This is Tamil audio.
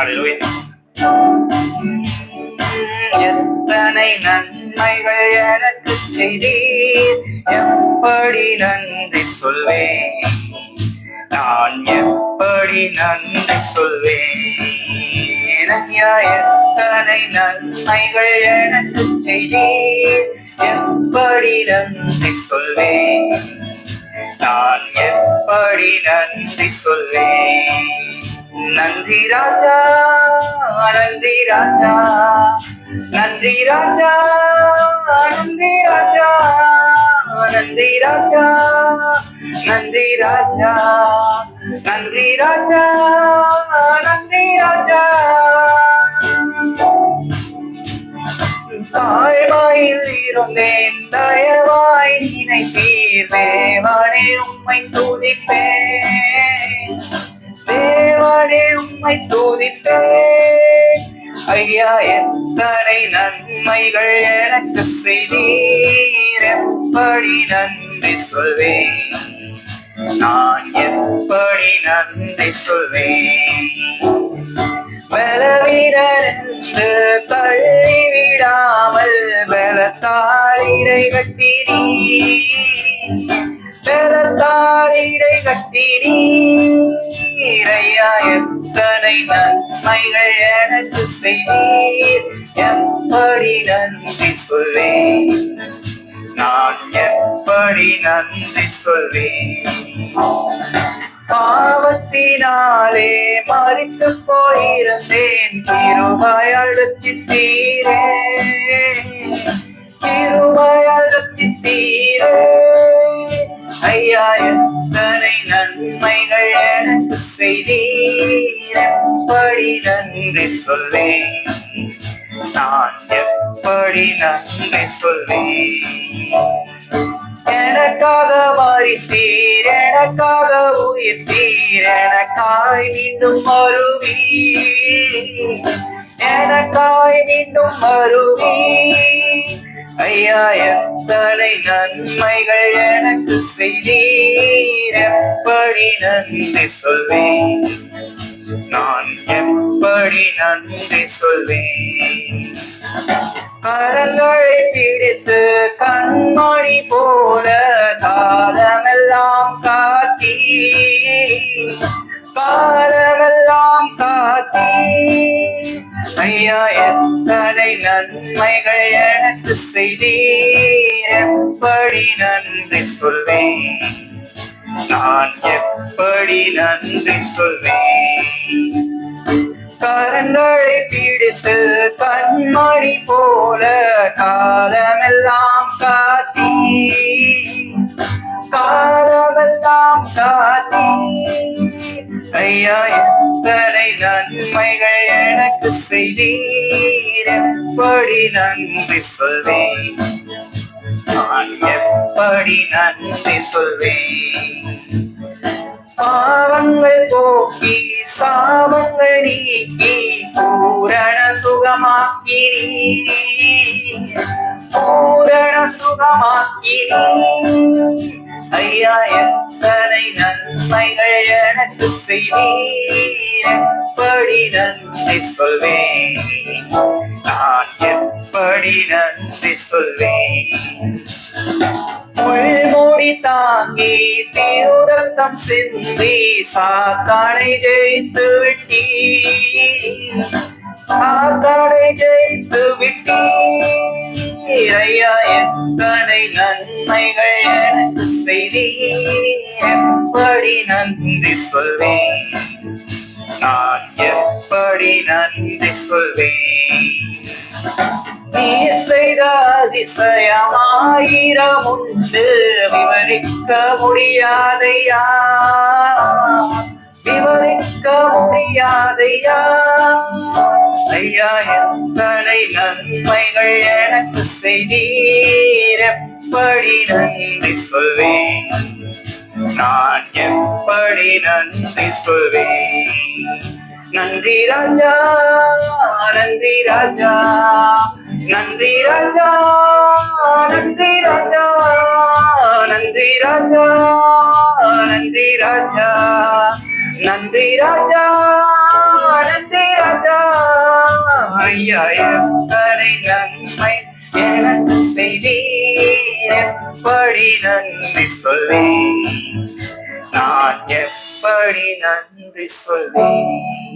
அல்லேலூயா. எத்தனை நன்மைகள் எனக்கு செய்தீர், எப்படி நன்றி சொல்வேன், நான் எப்படி நன்றி சொல்வேன். ஐயா, எத்தனை நன்மைகள் எனக்கு செய்தீர், எப்படி நன்றி சொல்வேன், நான் எப்படி நன்றி சொல்வேன். நன்றி ராஜா, நன்றி ராஜா, நன்றி ராஜா, நன்றி ராஜா, நன்றி ராஜா, நன்றி ராஜா, நன்றி ராஜா, நன்றி ராஜா. தாய்வாயில் இருந்தேன், தயவாய் நினைத்தீர், தேவனே உம்மை துதிப்பேன், தேவனே உம்மை துதிப்பேன். ஐயா, எத்தனை நன்மைகள் எனக்கு செய்தீர், எப்படி நன்றி சொல்வேன், நான் எப்படி நன்றி சொல்வேன். பலவீனரென்று தள்ளிவிடாமல் பலத்தால் இடை கட்டினீர், பலத்தால் இடை கட்டினீர். ஐயா, எத்தனை நன்மைகள் எனக்கு செய்தீர், எப்படி நன்றி சொல்வேன், நான் எப்படி நன்றி சொல்வேன். பாவத்தினாலே மரித்து போயிருந்தேன், கிருபையால் ரட்சித்தீரே, கிருபையால் ரட்சித்தீரே. ஐயா, எத்தனை நன்மைகள் எனக்கு செய்தீர், எப்படி நன்றி சொல்வேன், நான் எப்படி நன்றி சொல்வேன். எனக்காக மரித்தீர், எனக்காக உயிர்த்தீர், எனக்காய் மீண்டும் வருவீர், எனக்காய் மீண்டும் வருவீர். ஐயா, எத்தனை நன்மைகள் எனக்கு செய்தீர், எப்படி நன்றி சொல்வேன், நான் எப்படி நன்றி சொல்வேன். கரங்களை பிடித்து கண்மணி போல காலமெல்லாம் காத்தி, காலமெல்லாம் காத்தி. ஐயா, எத்தனை நன்மைகள் எனக்கு செய்தீர், எப்படி நன்றி சொல்வேன், நான் எப்படி நன்றி சொல்வேன். கரங்களை பிடித்து கண்மணி போல காலமெல்லாம் காத்தி, காலமெல்லாம் காத்தி. ஐயா, எத்தனை நன்மைகள் எனக்கு செய்தீர், எப்படி நன்றி சொல்வேன், நான் எப்படி நன்றி சொல்வேன். பாவங்கள் போக்கி சாபங்கள் நீக்கி பூரண சுகமாக்கினீர், பூரண சுகமாக்கினீர். ஐயா, எத்தனை நன்மைகள் எனக்கு செய்தீர், எப்படி நன்றி சொல்வேன், நான் எப்படி நன்றி சொல்வேன். முள்மூடி தாங்கி திருரத்தம் சிந்தி சாத்தானை ஜெயித்து விட்டீர், சாத்தானை ஜெயித்து விட்டீர். ஐயா, எத்தனை நன்மைகள் எனக்கு செய்தீர், எப்படி நன்றி சொல்வேன், நான் எப்படி நன்றி சொல்வேன். நீ செய்த அதிசயமாயிரம் உண்டு, விவரிக்க முடியாதையா, விவரிக்க முடியாதையா. ஐயா, எத்தனை நன்மைகள் எனக்கு செய்தீர், எப்படி நன்றி சொல்வேன், நான் எப்படி நன்றி சொல்வேன். நன்றி ராஜா, நன்றி ராஜா, நன்றி ராஜா, நன்றி ராஜா, நன்றி ராஜா, நன்றி ராஜா, நன்றி ராஜா, நன்றி ராஜா. ஐயா எத்தனை நன்மை எனக்கு செய்தீர், எப்படி நன்றி சொல்வேன், நான் எப்படி நன்றி சொல்வேன்.